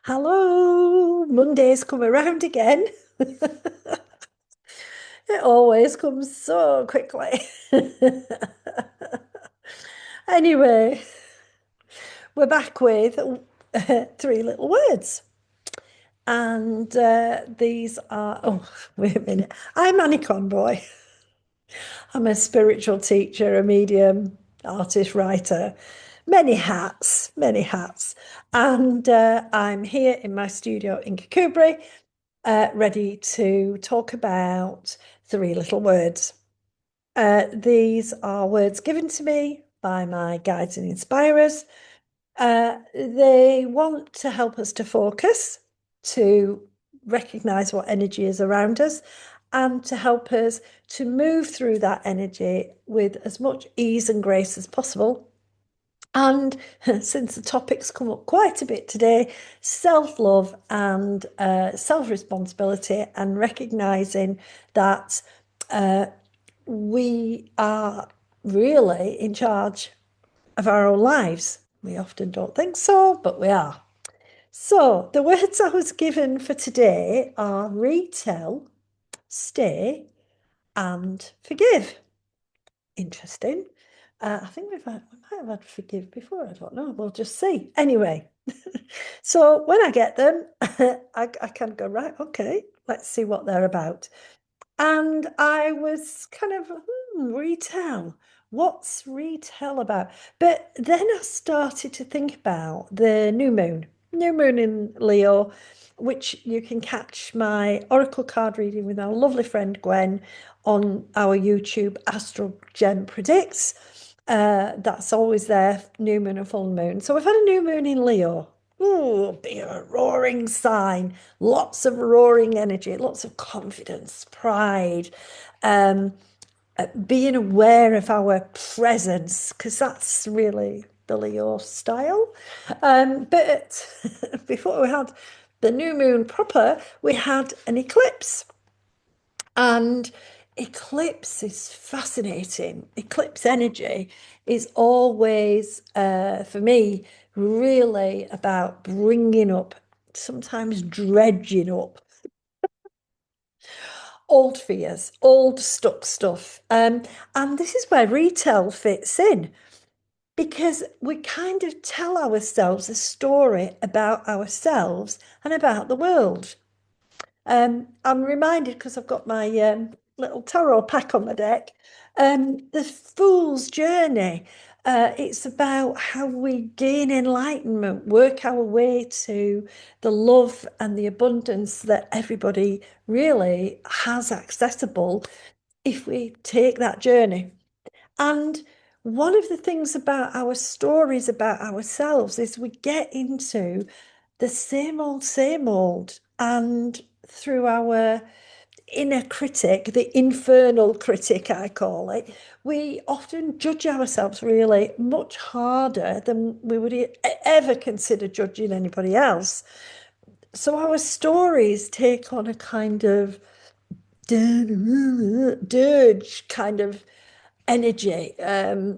Hello, Monday's come around again. It always comes so quickly. Anyway, we're back with three little words. And these are, oh, wait a minute. I'm Annie Conboy. I'm a spiritual teacher, a medium, artist, writer, many hats, many hats. And I'm here in my studio in Kakubri, ready to talk about three little words. These are words given to me by my guides and inspirers. They want to help us to focus, to recognize what energy is around us, and to help us to move through that energy with as much ease and grace as possible. And since the topic's come up quite a bit today, self-love and self-responsibility, and recognizing that uh, we are really in charge of our own lives. We often don't think so, but we are. So the words I was given for today are retell, stay, and forgive. Interesting. I think we might have had forgive before. I don't know. We'll just see. Anyway, so when I get them, I can go, right, okay, let's see what they're about. And I was kind of, retell. What's retell about? But then I started to think about the new moon in Leo, which you can catch my oracle card reading with our lovely friend Gwen on our YouTube Astral Gem Predicts. That's always there, new moon and full moon. So we've had a new moon in Leo. Ooh, be a roaring sign, lots of roaring energy, lots of confidence, pride, um, being aware of our presence, because that's really the Leo style. But before we had the new moon proper, we had an eclipse. And eclipse is fascinating. Eclipse energy is always, for me, really about bringing up, sometimes dredging up old fears, old stuck stuff. And this is where retail fits in because we kind of tell ourselves a story about ourselves and about the world. I'm reminded because I've got my little tarot pack on my deck. The Fool's Journey. It's about how we gain enlightenment, work our way to the love and the abundance that everybody really has accessible if we take that journey. And one of the things about our stories about ourselves is we get into the same old, and through our inner critic, the infernal critic, I call it, we often judge ourselves really much harder than we would ever consider judging anybody else. So our stories take on a kind of dirge kind of energy,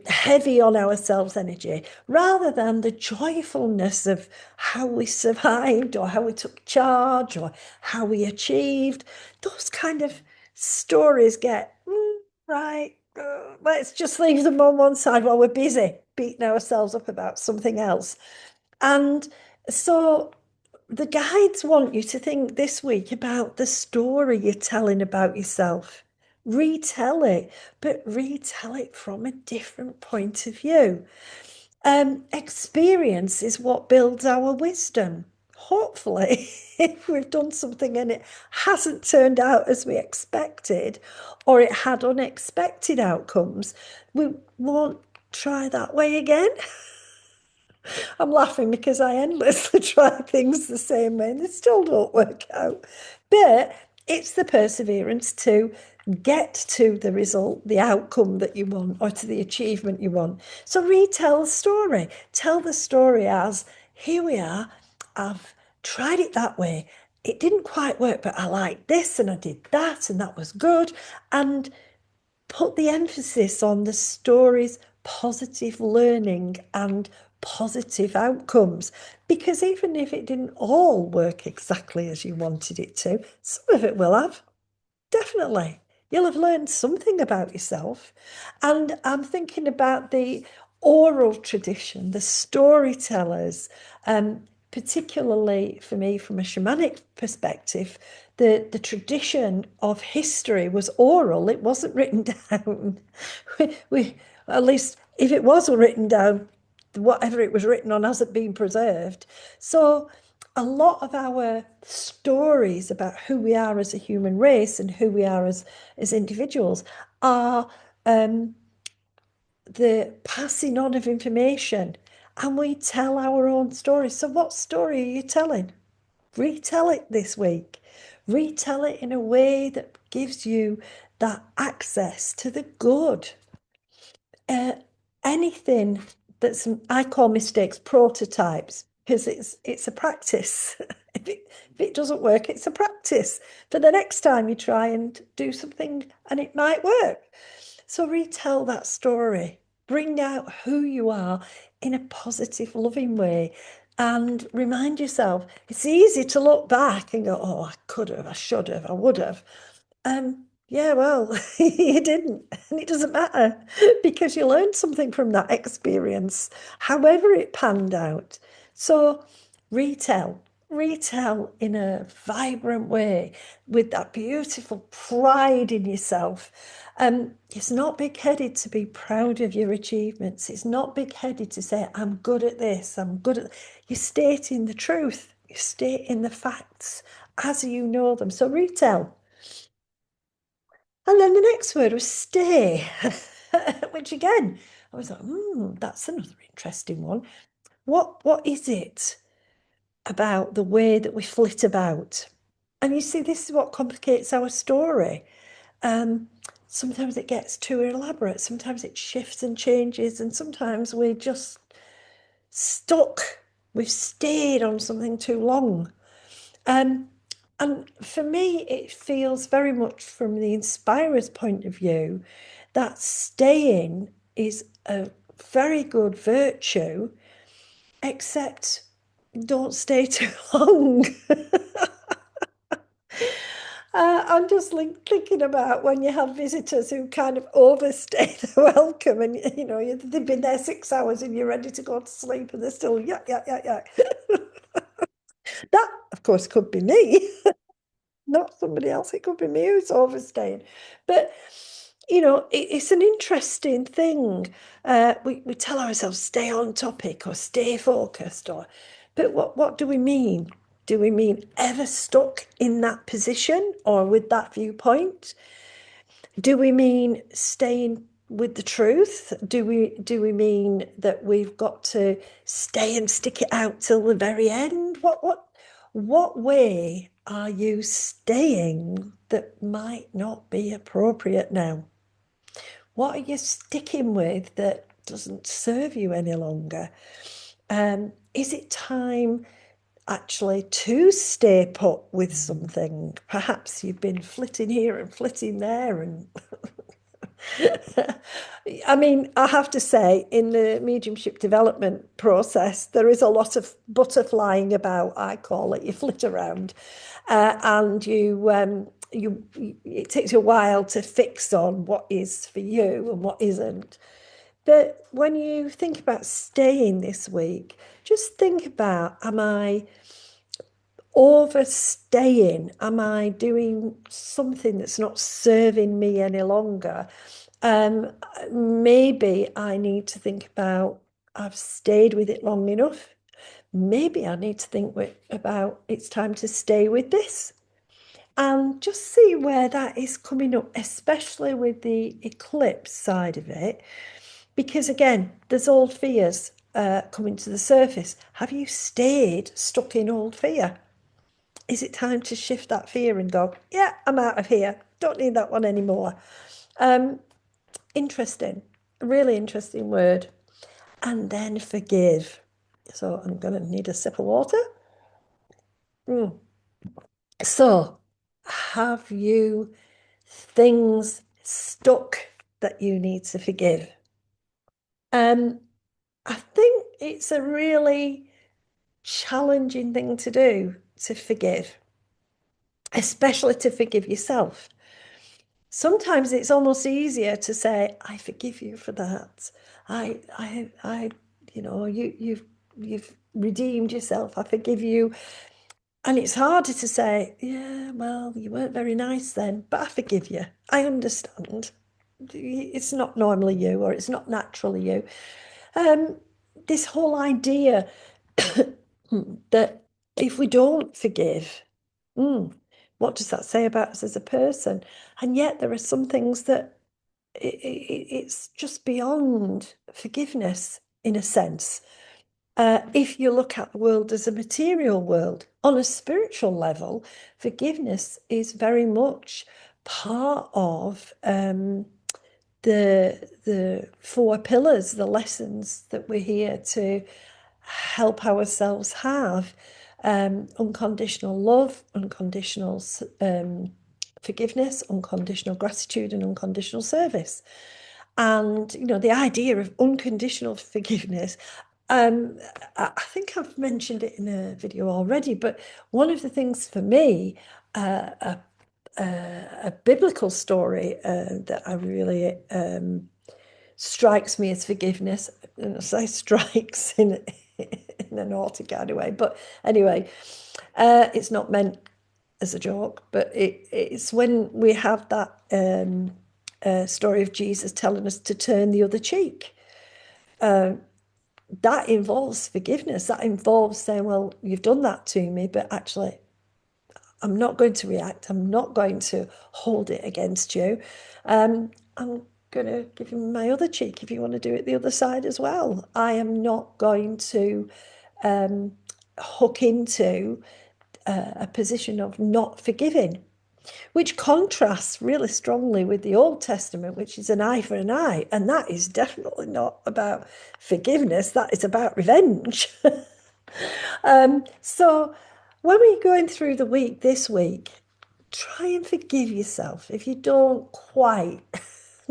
heavy on ourselves energy, rather than the joyfulness of how we survived or how we took charge or how we achieved. Those kind of stories get, right, let's just leave them on one side while we're busy beating ourselves up about something else. And so the guides want you to think this week about the story you're telling about yourself. Retell it, but retell it from a different point of view. Experience is what builds our wisdom. Hopefully, if we've done something and it hasn't turned out as we expected, or it had unexpected outcomes, we won't try that way again. I'm laughing because I endlessly try things the same way and they still don't work out. But it's the perseverance to get to the result, the outcome that you want, or to the achievement you want. So retell the story. Tell the story as here we are. I've tried it that way. It didn't quite work, but I liked this and I did that, and that was good. And put the emphasis on the story's positive learning and positive outcomes. Because even if it didn't all work exactly as you wanted it to, some of it will have. Definitely. You'll have learned something about yourself. And I'm thinking about the oral tradition, the storytellers, particularly for me from a shamanic perspective, the tradition of history was oral. It wasn't written down. We at least if it was written down, whatever it was written on hasn't been preserved. So a lot of our stories about who we are as a human race and who we are as individuals are the passing on of information, and we tell our own stories. So what story are you telling? Retell it this week. Retell it in a way that gives you that access to the good. uh, Anything that's, I call mistakes prototypes, because it's a practice. If it doesn't work, it's a practice for the next time you try and do something and it might work. So retell that story, bring out who you are in a positive, loving way, and remind yourself it's easy to look back and go, oh, I could have, I should have, I would have. Yeah, well, you didn't, and it doesn't matter because you learned something from that experience, however it panned out. So retell, retell in a vibrant way with that beautiful pride in yourself. It's not big-headed to be proud of your achievements. It's not big-headed to say, I'm good at this, I'm good at... You're stating the truth. You're stating the facts as you know them. So retell. And then the next word was stay, which again, I was like, that's another interesting one. What is it about the way that we flit about? And you see, this is what complicates our story. Um, Sometimes it gets too elaborate, sometimes it shifts and changes, and sometimes we're just stuck. We've stayed on something too long. Um, and for me, it feels very much from the inspirer's point of view that staying is a very good virtue, except don't stay too long. I'm just thinking about when you have visitors who kind of overstay their welcome, and they've been there 6 hours and you're ready to go to sleep, and they're still yeah yeah yeah yeah. That, of course, could be me. Not somebody else. It could be me who's overstaying. But, it's an interesting thing. We tell ourselves stay on topic or stay focused, but what do we mean? Do we mean ever stuck in that position or with that viewpoint? Do we mean staying with the truth? Do we mean that we've got to stay and stick it out till the very end? What way are you staying that might not be appropriate now? What are you sticking with that doesn't serve you any longer? Is it time actually to stay put with something? Perhaps you've been flitting here and flitting there, and I mean, I have to say, in the mediumship development process, there is a lot of butterflying about, I call it. You flit around, and it takes you a while to fix on what is for you and what isn't. But when you think about staying this week, just think about, am I overstaying? Am I doing something that's not serving me any longer? Um, Maybe I need to think about, I've stayed with it long enough. Maybe I need to think about it's time to stay with this and just see where that is coming up, especially with the eclipse side of it. Because again, there's old fears coming to the surface. Have you stayed stuck in old fear? Is it time to shift that fear and go, yeah, I'm out of here. Don't need that one anymore. Um, Interesting, really interesting word. And then forgive. So I'm going to need a sip of water. Mm. So, have you things stuck that you need to forgive? Um, I think it's a really challenging thing to do to forgive, especially to forgive yourself. Sometimes it's almost easier to say, I forgive you for that. I, you've redeemed yourself. I forgive you. And it's harder to say, yeah, well, you weren't very nice then, but I forgive you. I understand. It's not normally you, or it's not naturally you. Um, this whole idea that if we don't forgive, mm, what does that say about us as a person? And yet there are some things that it's just beyond forgiveness in a sense. If you look at the world as a material world, on a spiritual level, forgiveness is very much part of the four pillars, the lessons that we're here to help ourselves have. Unconditional love, unconditional forgiveness, unconditional gratitude, and unconditional service. And, the idea of unconditional forgiveness, um, I think I've mentioned it in a video already, but one of the things for me, a biblical story that I really strikes me as forgiveness, and I say strikes in a naughty kind of way, but anyway, it's not meant as a joke, but it's when we have that story of Jesus telling us to turn the other cheek. That involves forgiveness. That involves saying, well, you've done that to me, but actually, I'm not going to react. I'm not going to hold it against you. I'm going to give you my other cheek if you want to do it the other side as well. I am not going to hook into a position of not forgiving, which contrasts really strongly with the Old Testament, which is an eye for an eye. And that is definitely not about forgiveness, that is about revenge. So when we're going through the week this week, try and forgive yourself if you don't quite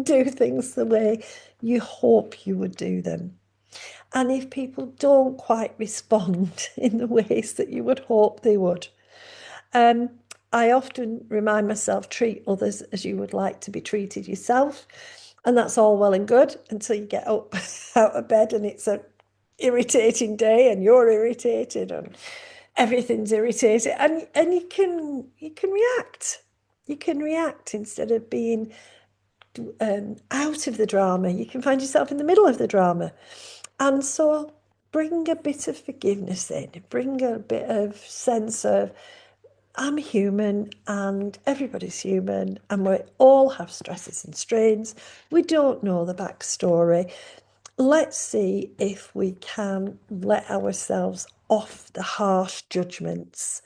do things the way you hope you would do them. And if people don't quite respond in the ways that you would hope they would. Um, I often remind myself, treat others as you would like to be treated yourself. And that's all well and good until you get up out of bed and it's a irritating day and you're irritated and everything's irritated and you can react. You can react instead of being out of the drama. You can find yourself in the middle of the drama. And so bring a bit of forgiveness in, bring a bit of sense of I'm human and everybody's human and we all have stresses and strains. We don't know the backstory. Let's see if we can let ourselves off the harsh judgments.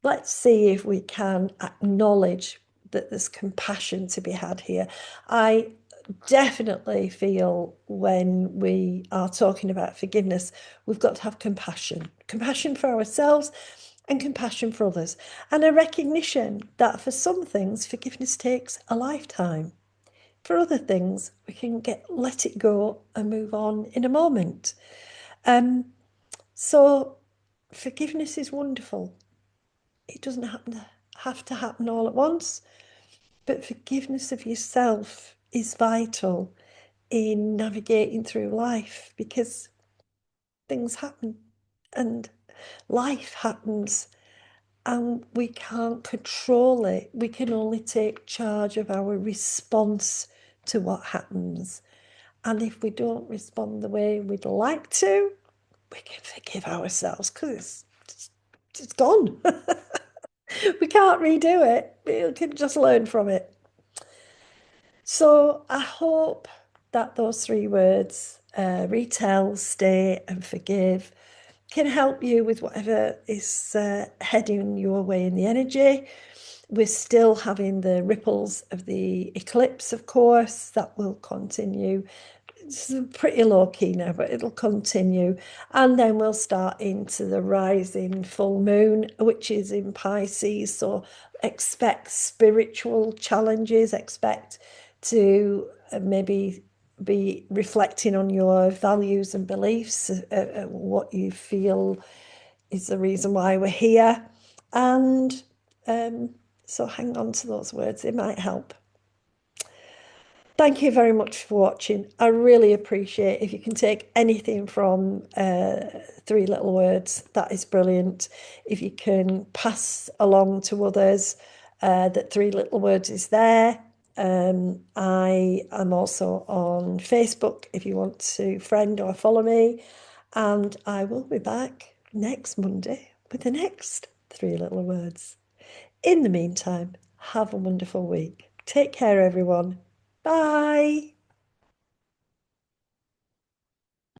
Let's see if we can acknowledge that there's compassion to be had here. I definitely feel when we are talking about forgiveness, we've got to have compassion for ourselves and compassion for others, and a recognition that for some things, forgiveness takes a lifetime. For other things, we can let it go and move on in a moment. So forgiveness is wonderful. It doesn't have to happen all at once, but forgiveness of yourself is vital in navigating through life because things happen and life happens and we can't control it. We can only take charge of our response to what happens. And if we don't respond the way we'd like to, we can forgive ourselves because it's gone. We can't redo it. We can just learn from it. So I hope that those three words, retell, stay, and forgive, can help you with whatever is heading your way in the energy. We're still having the ripples of the eclipse, of course, that will continue. It's pretty low key now, but it'll continue. And then we'll start into the rising full moon, which is in Pisces. So expect spiritual challenges, expect to maybe be reflecting on your values and beliefs, what you feel is the reason why we're here. And so hang on to those words, it might help. Thank you very much for watching. I really appreciate if you can take anything from Three Little Words, that is brilliant. If you can pass along to others that Three Little Words is there. I am also on Facebook if you want to friend or follow me. And I will be back next Monday with the next Three Little Words. In the meantime, have a wonderful week. Take care, everyone. Bye.